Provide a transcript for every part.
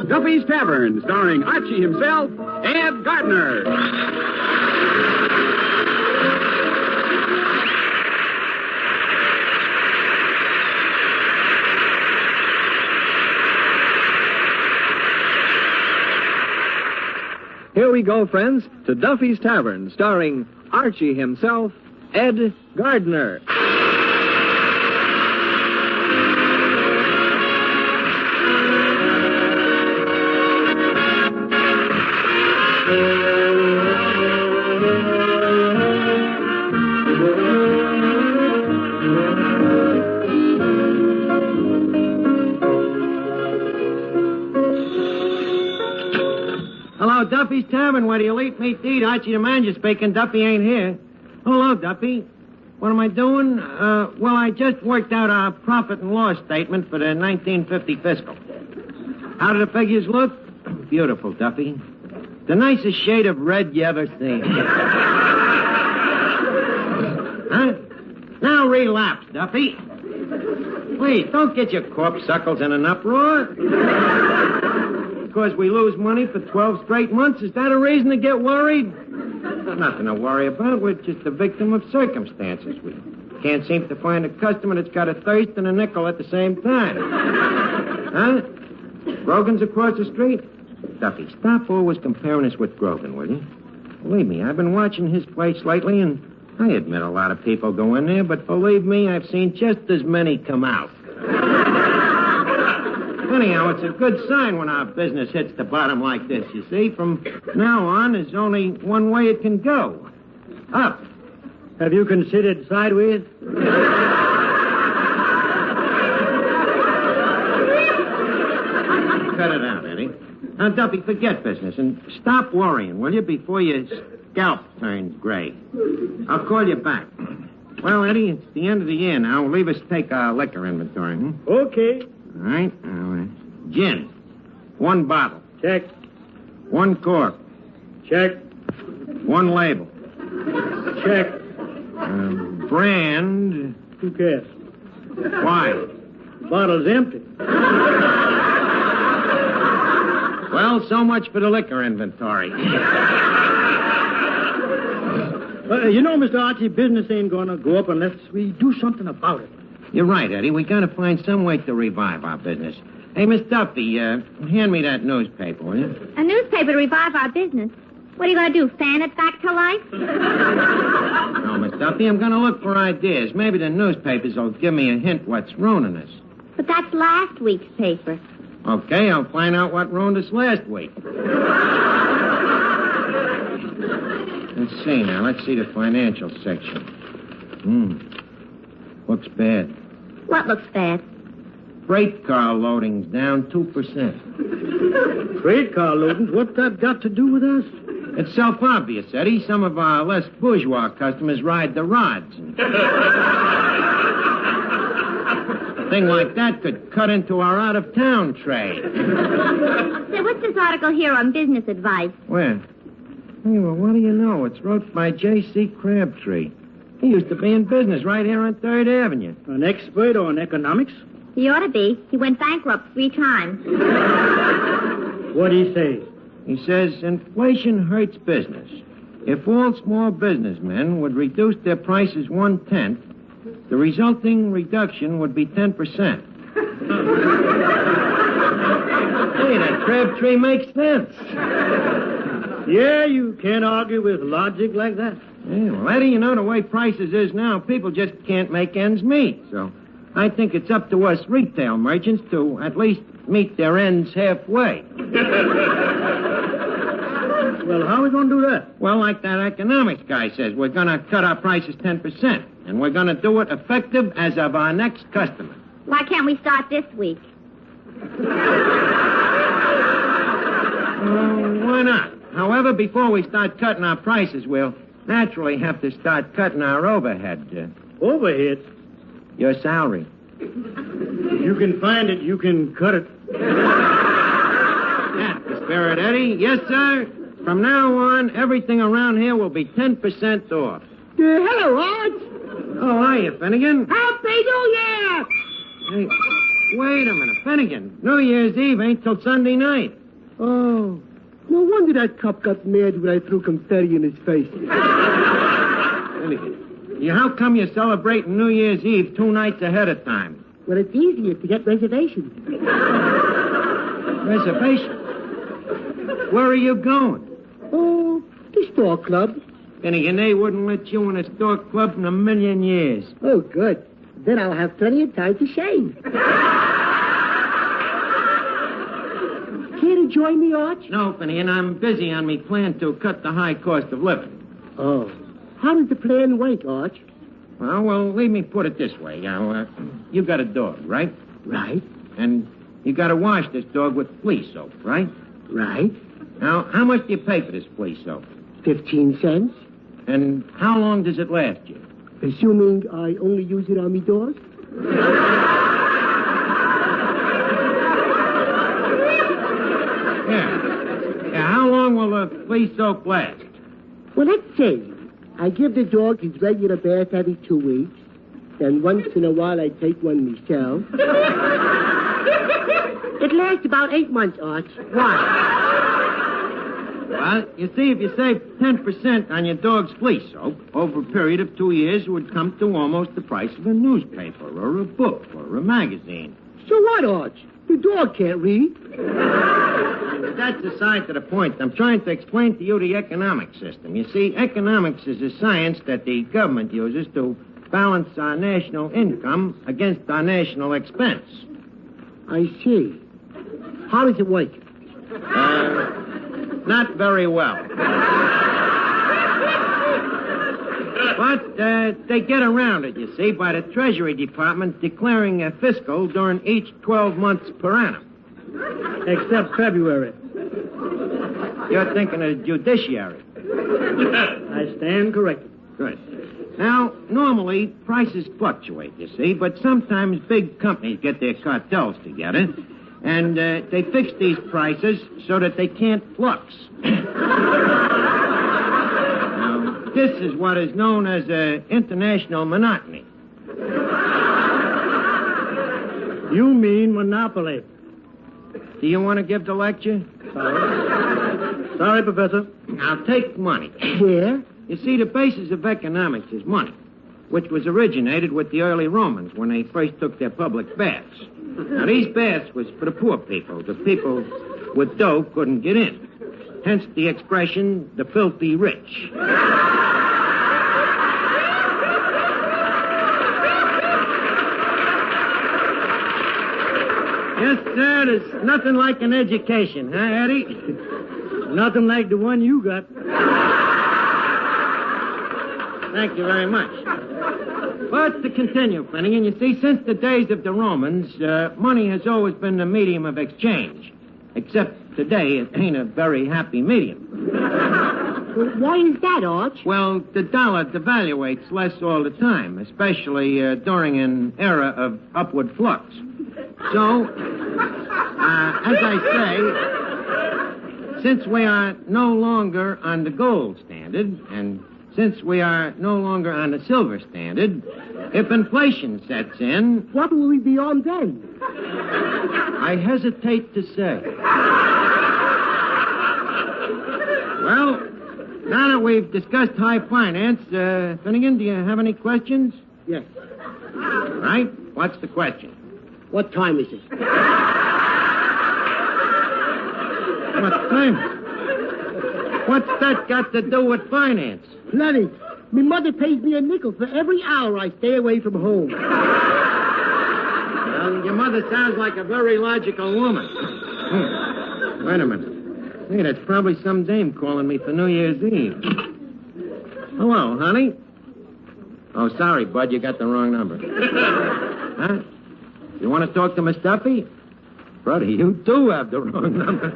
Duffy's Tavern, starring Archie himself, Ed Gardner. Here we go, friends, to Duffy's Tavern, starring Archie himself, Ed Gardner. Hello, Duffy's Tavern, where you'll eat meat to eat. Archie the manager speaking. Duffy ain't here. Hello, Duffy. What am I doing? Well, I just worked out our profit and loss statement for the 1950 fiscal. How do the figures look? Beautiful, Duffy. The nicest shade of red you ever seen. Huh? Now relapse, Duffy. Please, don't get your corpuscles in an uproar. Because we lose money for 12 straight months, is that a reason to get worried? Nothing to worry about. We're just a victim of circumstances. We can't seem to find a customer that's got a thirst and a nickel at the same time. Huh? Grogan's across the street? Duffy, stop always comparing us with Grogan, will you? Believe me, I've been watching his place lately, and I admit a lot of people go in there, but believe me, I've seen just as many come out. Anyhow, it's a good sign when our business hits the bottom like this, you see. From now on, there's only one way it can go. Up. Have you considered sideways? Cut it out, Eddie. Now, Duffy, forget business and stop worrying, will you, before your scalp turns gray. I'll call you back. Well, Eddie, it's the end of the year now. Leave us take our liquor inventory, Okay. All right. Now, gin. 1 bottle. Check. 1 cork. Check. 1 label. Check. Brand. Who cares? Why? Bottle's empty. Well, so much for the liquor inventory. You know, Mr. Archie, business ain't going to go up unless we do something about it. You're right, Eddie. We got to find some way to revive our business. Hey, Miss Duffy, hand me that newspaper, will you? A newspaper to revive our business? What are you going to do, fan it back to life? No, Miss Duffy, I'm going to look for ideas. Maybe the newspapers will give me a hint what's ruining us. But that's last week's paper. Okay, I'll find out what ruined us last week. Let's see now. Let's see the financial section. Looks bad. What looks bad? Freight car loadings down 2%. Freight car loadings? What's that got to do with us? It's self-obvious, Eddie. Some of our less bourgeois customers ride the rods. A thing like that could cut into our out-of-town trade. Say, what's this article here on business advice? Where? Hey, well, what do you know? It's wrote by J.C. Crabtree. He used to be in business right here on 3rd Avenue. An expert on economics? He ought to be. He went bankrupt 3 times. What'd he say? He says inflation hurts business. If all small businessmen would reduce their prices 1/10, the resulting reduction would be 10%. Hey, that Crabtree makes sense. Yeah, you can't argue with logic like that. Yeah, well, Eddie, you know, the way prices is now, people just can't make ends meet. So I think it's up to us retail merchants to at least meet their ends halfway. Well, how are we going to do that? Well, like that economics guy says, we're going to cut our prices 10%, and we're going to do it effective as of our next customer. Why can't we start this week? Why not? However, before we start cutting our prices, we'll naturally have to start cutting our overhead. Overhead? Your salary. If you can find it, you can cut it. That's the spirit, Eddie. Yes, sir. From now on, everything around here will be 10% off. Hello, Arch. Oh, hiya, Finnegan. Happy New Year! Hey, wait a minute, Finnegan. New Year's Eve ain't till Sunday night. Oh, no wonder that cop got mad when I threw confetti in his face. Finnegan, how come you're celebrating New Year's Eve 2 nights ahead of time? Well, it's easier to get reservations. Reservation? Where are you going? Oh, the store club. Finnegan, they wouldn't let you in a store club in a million years. Oh, good. Then I'll have plenty of time to shave. Care to join me, Arch? No, Finnegan, I'm busy on me plan to cut the high cost of living. Oh. How does the plan work, Arch? Well, let me put it this way. You got a dog, right? Right. And you got to wash this dog with flea soap, right? Right. Now, how much do you pay for this flea soap? 15 cents. And how long does it last you? Assuming I only use it on me dog? Yeah, how long will the flea soap last? Well, let's say I give the dog his regular bath every 2 weeks. Then once in a while I take one myself. It lasts about 8 months, Arch. Why? Well, you see, if you save 10% on your dog's flea soap, over a period of 2 years, it would come to almost the price of a newspaper or a book or a magazine. So what, Arch? The dog can't read. That's aside to the point. I'm trying to explain to you the economic system. You see, economics is a science that the government uses to balance our national income against our national expense. I see. How does it work? Not very well. But they get around it, you see, by the Treasury Department declaring a fiscal during each 12 months per annum. Except February. You're thinking of the judiciary. I stand corrected. Good. Now, normally, prices fluctuate, you see, but sometimes big companies get their cartels together, and they fix these prices so that they can't flux. Now, this is what is known as international monotony. You mean monopoly. Do you want to give the lecture? Sorry, Professor. Now, take money. Yeah? You see, the basis of economics is money, which was originated with the early Romans when they first took their public baths. Now, these baths was for the poor people. The people with dough couldn't get in. Hence the expression, the filthy rich. Yes, sir, there's nothing like an education, huh, Eddie? Nothing like the one you got. Thank you very much. But to continue, Finnegan, you see, since the days of the Romans, money has always been the medium of exchange. Except today, it ain't a very happy medium. Well, why is that, Arch? Well, the dollar devaluates less all the time, especially during an era of upward flux. So, as I say, since we are no longer on the gold standard, and since we are no longer on the silver standard, if inflation sets in... What will we be on then? I hesitate to say. Well, now that we've discussed high finance, Finnegan, do you have any questions? Yes. Right? What's the question? What time is it? What time? What's that got to do with finance? Plenty. My mother pays me a nickel for every hour I stay away from home. Well, your mother sounds like a very logical woman. Wait a minute. Hey, that's probably some dame calling me for New Year's Eve. Hello, honey. Oh, sorry, Bud, you got the wrong number. Huh? You want to talk to Miss Duffy? Brother, you do have the wrong number.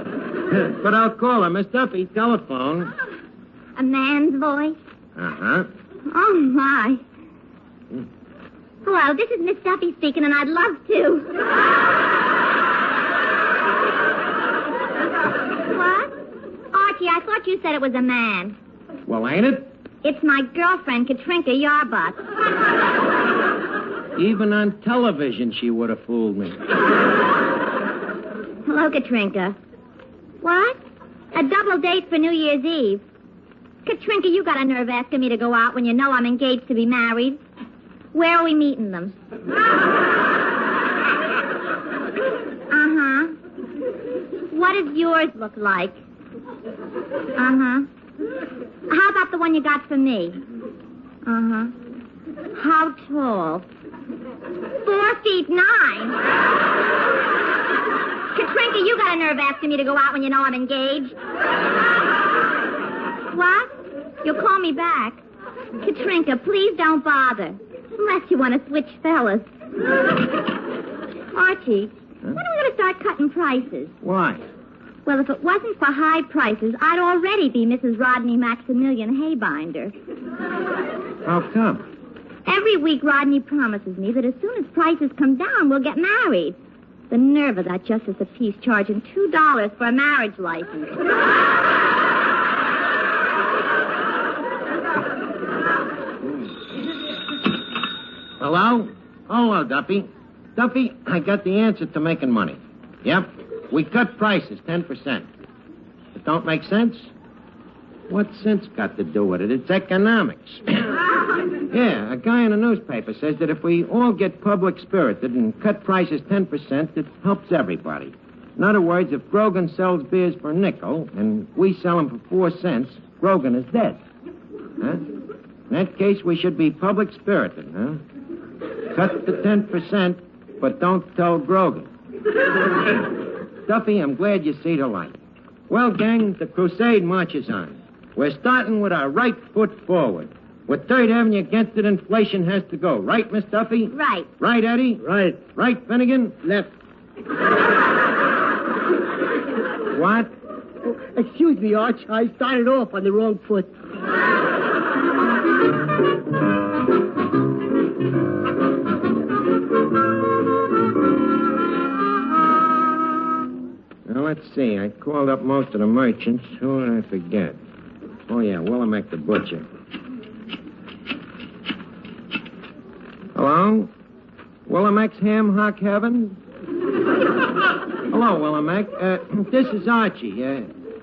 But I'll call her. Miss Duffy, telephone. A man's voice? Uh-huh. Oh, my. Hello, this is Miss Duffy speaking, and I'd love to. What? Archie, I thought you said it was a man. Well, ain't it? It's my girlfriend, Katrinka Yarbutz. Even on television, she would have fooled me. Hello, Katrinka. What? A double date for New Year's Eve. Katrinka, you got a nerve asking me to go out when you know I'm engaged to be married. Where are we meeting them? Uh-huh. What does yours look like? Uh-huh. How about the one you got for me? Uh-huh. How tall? 4'9". Katrinka, you got a nerve asking me to go out when you know I'm engaged. What? You'll call me back. Katrinka, please don't bother. Unless you want to switch fellas. Archie, when are we going to start cutting prices? Why? Well, if it wasn't for high prices, I'd already be Mrs. Rodney Maximilian Haybinder. How come? Every week, Rodney promises me that as soon as prices come down, we'll get married. The nerve of that justice of peace charging $2 for a marriage license. Hello? Hello, Duffy. Duffy, I got the answer to making money. Yep. We cut prices 10%. It don't make sense? What's sense got to do with it? It's economics. Yeah, a guy in a newspaper says that if we all get public spirited and cut prices 10%, it helps everybody. In other words, if Grogan sells beers for a nickel and we sell them for 4 cents, Grogan is dead. Huh? In that case, we should be public spirited, huh? Cut the 10%, but don't tell Grogan. Duffy, I'm glad you see the light. Well, gang, the crusade marches on. We're starting with our right foot forward. With 3rd Avenue against it, inflation has to go. Right, Miss Duffy? Right. Right, Eddie? Right. Right, Finnegan? Left. What? Oh, excuse me, Arch. I started off on the wrong foot. Now, let's see. I called up most of the merchants. Who did I forget? Oh, yeah, Willamette the butcher. Hello? Willamec's Ham Hock Heaven? Hello, Willamette. This is Archie.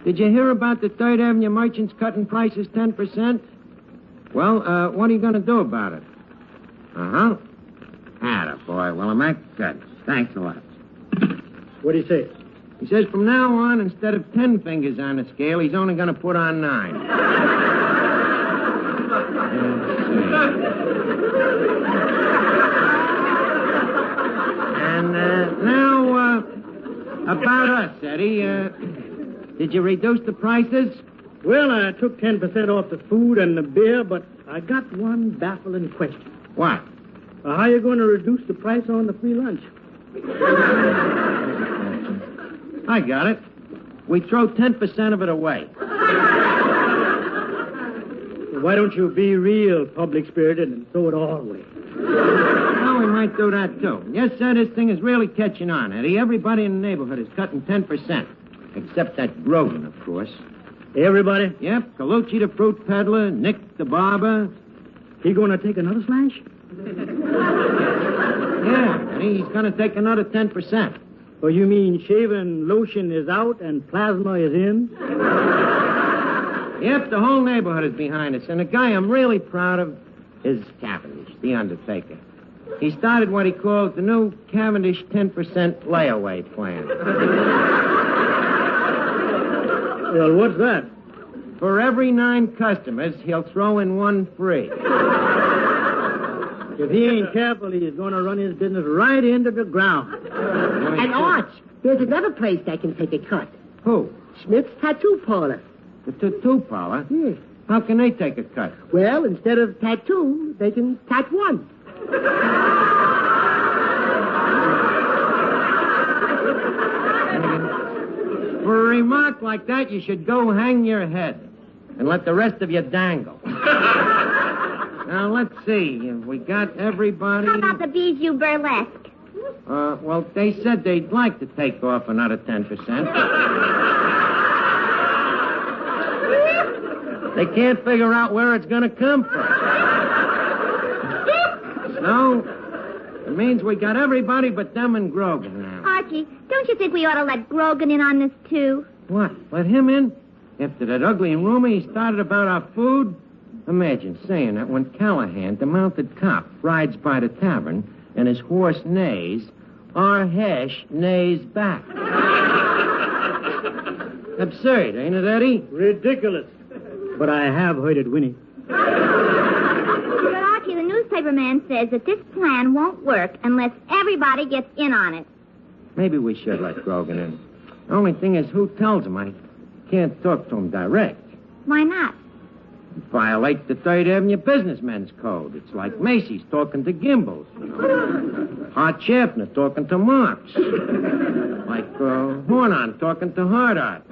Did you hear about the 3rd Avenue merchants cutting prices 10%? Well, what are you going to do about it? Uh-huh. Attaboy, Willamette. Good. Thanks a lot. What do you say? He says from now on, instead of 10 fingers on the scale, he's only going to put on 9. And now, about us, Eddie. Did you reduce the prices? Well, I took 10% off the food and the beer, but I got one baffling question. What? How are you going to reduce the price on the free lunch? I got it. We throw 10% of it away. Why don't you be real public-spirited and throw it all away? Well, we might do that, too. Yes, sir, this thing is really catching on, Eddie. Everybody in the neighborhood is cutting 10%. Except that Grogan, of course. Everybody? Yep, Colucci the fruit peddler, Nick the barber. He going to take another slash? Yeah, Eddie, he's going to take another 10%. Oh, you mean shaving lotion is out and plasma is in? Yep, the whole neighborhood is behind us. And the guy I'm really proud of is Cavendish, the undertaker. He started what he calls the new Cavendish 10% layaway plan. Well, what's that? For every 9 customers, he'll throw in 1 free. If he ain't careful, he's going to run his business right into the ground. And Arch, there's another place that can take a cut. Who? Smith's Tattoo Parlor. The tattoo parlor? Yes. How can they take a cut? Well, instead of tattoo, they can tat one. For a remark like that, you should go hang your head and let the rest of you dangle. Now, let's see. Have we got everybody? How about the Bijou Burlesque? Well, they said they'd like to take off another 10%. They can't figure out where it's going to come from. So, It means we got everybody but them and Grogan now. Archie, don't you think we ought to let Grogan in on this, too? What? Let him in? After that ugly rumor he started about our food? Imagine saying that when Callahan, the mounted cop, rides by the tavern and his horse neighs, our Hesh neighs back. Absurd, ain't it, Eddie? Ridiculous. But I have heard it, Winnie. But Archie, the newspaper man says that this plan won't work unless everybody gets in on it. Maybe we should let Grogan in. The only thing is, who tells him? I can't talk to him direct. Why not? Violate the 3rd Avenue Businessmen's Code. It's like Macy's talking to Gimbals. You know? Hart Schaffner talking to Marx. Like Hornon talking to Hardart.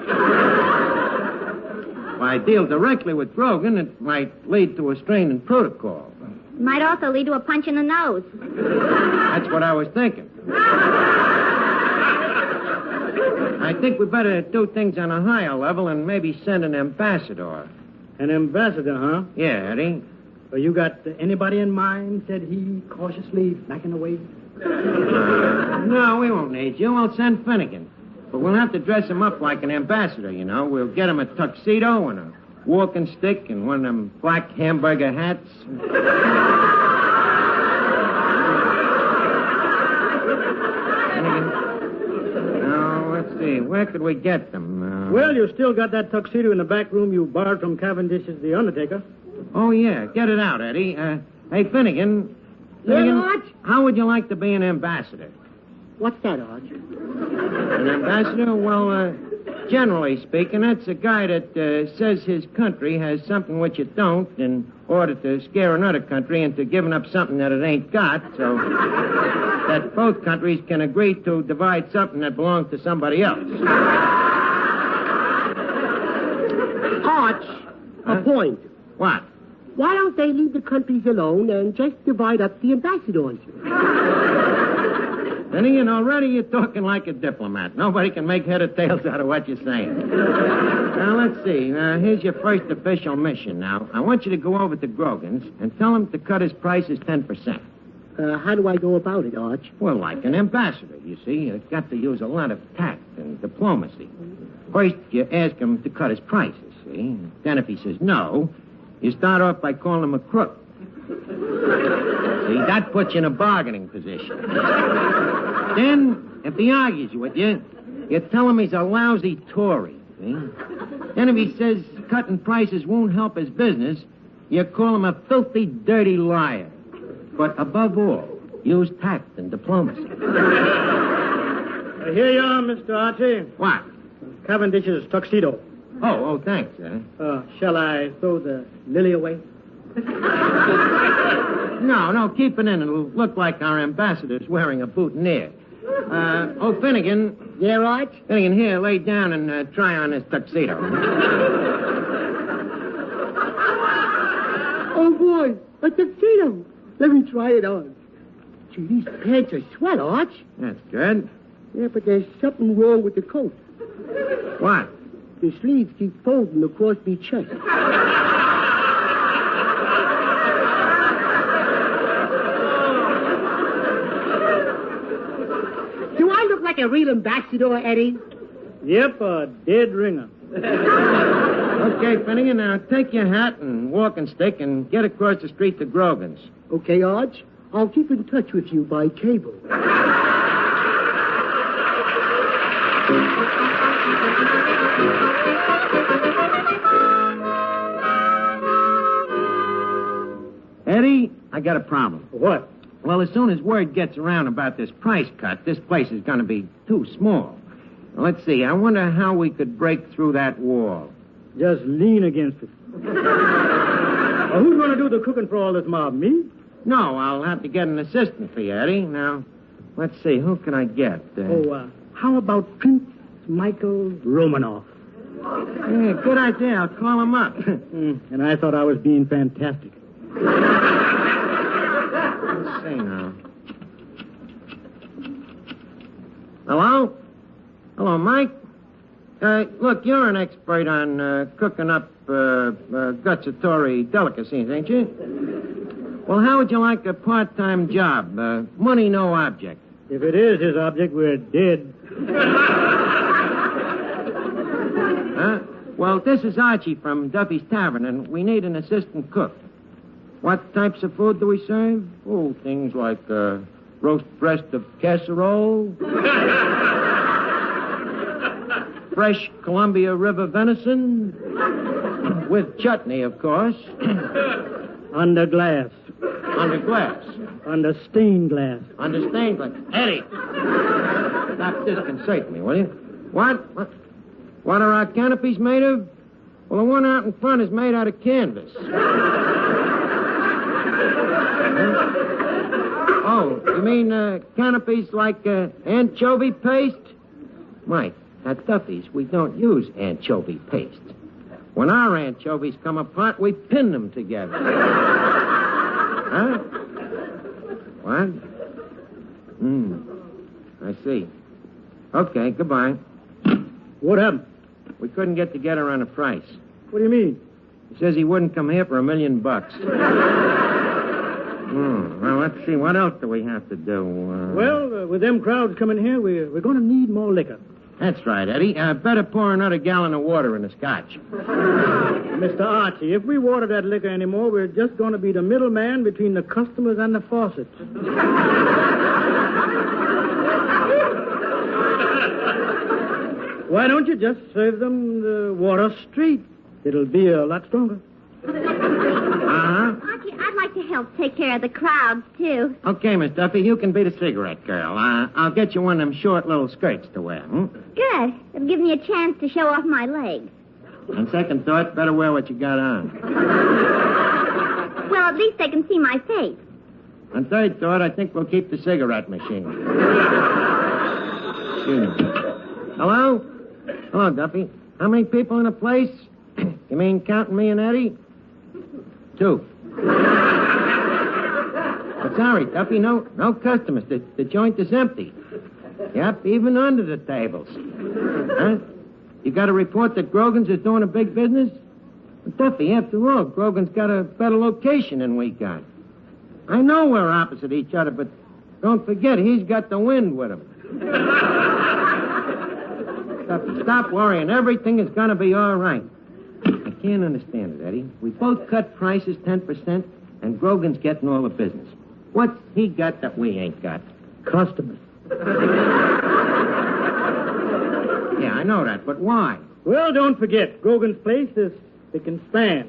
If I deal directly with Grogan, it might lead to a strain in protocol. It might also lead to a punch in the nose. That's what I was thinking. I think we better do things on a higher level and maybe send an ambassador. An ambassador, huh? Yeah, Eddie. So you got anybody in mind, said he, cautiously backing away? No, we won't need you. We'll send Finnegan. But we'll have to dress him up like an ambassador, you know. We'll get him a tuxedo and a walking stick and one of them black hamburger hats. Now, let's see. Where could we get them? Well, you still got that tuxedo in the back room you borrowed from Cavendish's The Undertaker. Oh, yeah. Get it out, Eddie. Hey, Finnegan. Finnegan, Arch? how would you like to be an ambassador? What's that, Arch? An ambassador? Well, generally speaking, that's a guy that says his country has something which it don't in order to scare another country into giving up something that it ain't got, so that both countries can agree to divide something that belongs to somebody else. Arch, a point. What? Why don't they leave the countries alone and just divide up the ambassadors? Finnegan, already you're talking like a diplomat. Nobody can make head or tails out of what you're saying. Now, let's see. Here's your first official mission now. I want you to go over to Grogan's and tell him to cut his prices 10%. How do I go about it, Arch? Well, like an ambassador, you see. You've got to use a lot of tact and diplomacy. First, you ask him to cut his prices, see? Then if he says no, you start off by calling him a crook. See, that puts you in a bargaining position. Then, if he argues with you, you tell him he's a lousy Tory, see? Then if he says cutting prices won't help his business, you call him a filthy, dirty liar. But above all, use tact and diplomacy. Here you are, Mr. Archie. What? Cavendish's tuxedo. Oh, thanks, Shall I throw the lily away? No, keep it in. It'll look like our ambassador's wearing a boutonniere. Finnegan. Yeah, Arch? Finnegan, here, lay down and try on this tuxedo. Oh, boy, a tuxedo. Let me try it on. Gee, these pants are swell, Arch. That's good. Yeah, but there's something wrong with the coat. What? The sleeves keep folding across me chest. Do I look like a real ambassador, Eddie? Yep, a dead ringer. Okay, Finnegan, now take your hat and walking stick and get across the street to Grogan's. Okay, Arch. I'll keep in touch with you by cable. Eddie, I got a problem. What? Well, as soon as word gets around about this price cut, this place is going to be too small. Now, let's see. I wonder how we could break through that wall. Just lean against it. Who's going to do the cooking for all this mob? Me? No, I'll have to get an assistant for you, Eddie. Now, let's see. Who can I get? How about Prince Michael Romanoff? Yeah, good idea. I'll call him up. And I thought I was being fantastic. Let's see now. Hello? Hello, Mike? Look, you're an expert on cooking up gustatory delicacies, ain't you? Well, how would you like a part-time job? Money, no object. If it is his object, we're dead. Huh? Well, this is Archie from Duffy's Tavern, and we need an assistant cook. What types of food do we serve? Oh, things like roast breast of casserole, fresh Columbia River venison, with chutney, of course. Under glass. Under glass. Under stained glass. Under stained glass. Eddie! Stop disconcerting me, will you? What? What are our canopies made of? Well, the one out in front is made out of canvas. Oh, you mean canopies like anchovy paste? Mike, at Duffy's, we don't use anchovy paste. When our anchovies come apart, we pin them together. Huh? What? I see. Okay, goodbye. What happened? We couldn't get together on a price. What do you mean? He says he wouldn't come here for $1 million. Well, let's see. What else do we have to do? Well, with them crowds coming here, we're going to need more liquor. That's right, Eddie. Better pour another gallon of water in the scotch. Mr. Archie, if we water that liquor anymore, we're just going to be the middleman between the customers and the faucets. Why don't you just serve them the water straight? It'll be a lot stronger. Archie, I'd like to help take care of the crowds, too. Okay, Miss Duffy, you can be the cigarette girl. I'll get you one of them short little skirts to wear. Good. It'll give me a chance to show off my legs. On second thought, better wear what you got on. Well, at least they can see my face. On third thought, I think we'll keep the cigarette machine. Excuse me. Hello? Hello, Duffy. How many people in the place? You mean counting me and Eddie? 2. But sorry, Duffy, no customers. The joint is empty. Yep, even under the tables. Huh? You got a report that Grogan's is doing a big business? But Duffy, after all, Grogan's got a better location than we got. I know we're opposite each other, but don't forget, he's got the wind with him. Duffy, stop worrying. Everything is going to be all right. I can't understand it, Eddie. We both cut prices 10%, and Grogan's getting all the business. What's he got that we ain't got? Customers. Yeah, I know that, but why? Well, don't forget, Grogan's place is spick and span.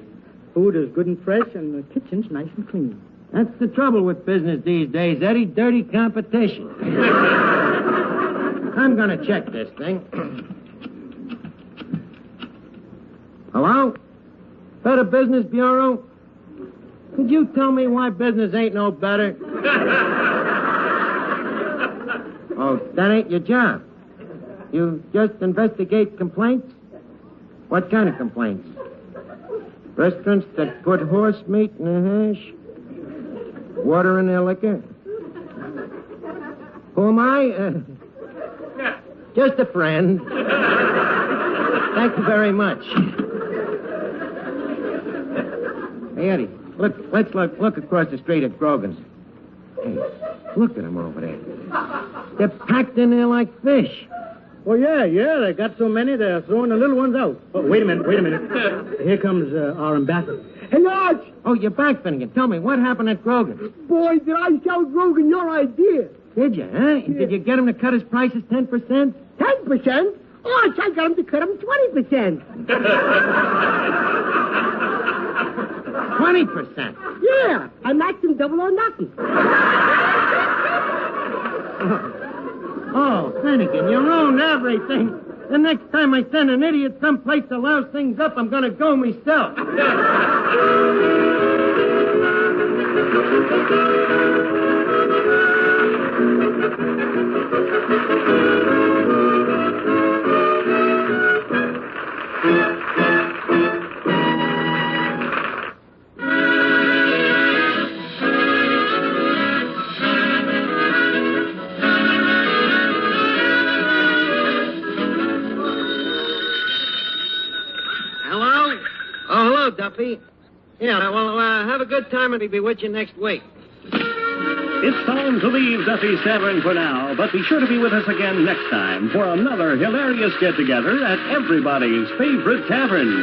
Food is good and fresh, and the kitchen's nice and clean. That's the trouble with business these days, Eddie. Dirty competition. I'm going to check this thing. Hello? Better Business Bureau? Could you tell me why business ain't no better? Oh, that ain't your job. You just investigate complaints? What kind of complaints? Restaurants that put horse meat in their hash? Water in their liquor? Who am I? Just a friend. Thank you very much. Hey, Eddie, let's look across the street at Grogan's. Hey, look at them over there. They're packed in there like fish. Oh, yeah, they got so many, they're throwing the little ones out. Oh, wait a minute. Here comes our ambassador. Hey, Arch! Oh, you're back, Finnegan. Tell me, what happened at Grogan's? Boy, did I sell Grogan your idea. Did you, huh? Yeah. Did you get him to cut his prices 10%? 10%? Arch, I got him to cut him 20%. 20%? Yeah, I matched him double or nothing. Oh, Finnegan, you ruined everything. The next time I send an idiot someplace to louse things up, I'm going to go myself. Duffy. Yeah, well, have a good time, and he'll be with you next week. It's time to leave Duffy's Tavern for now, but be sure to be with us again next time for another hilarious get-together at everybody's favorite tavern.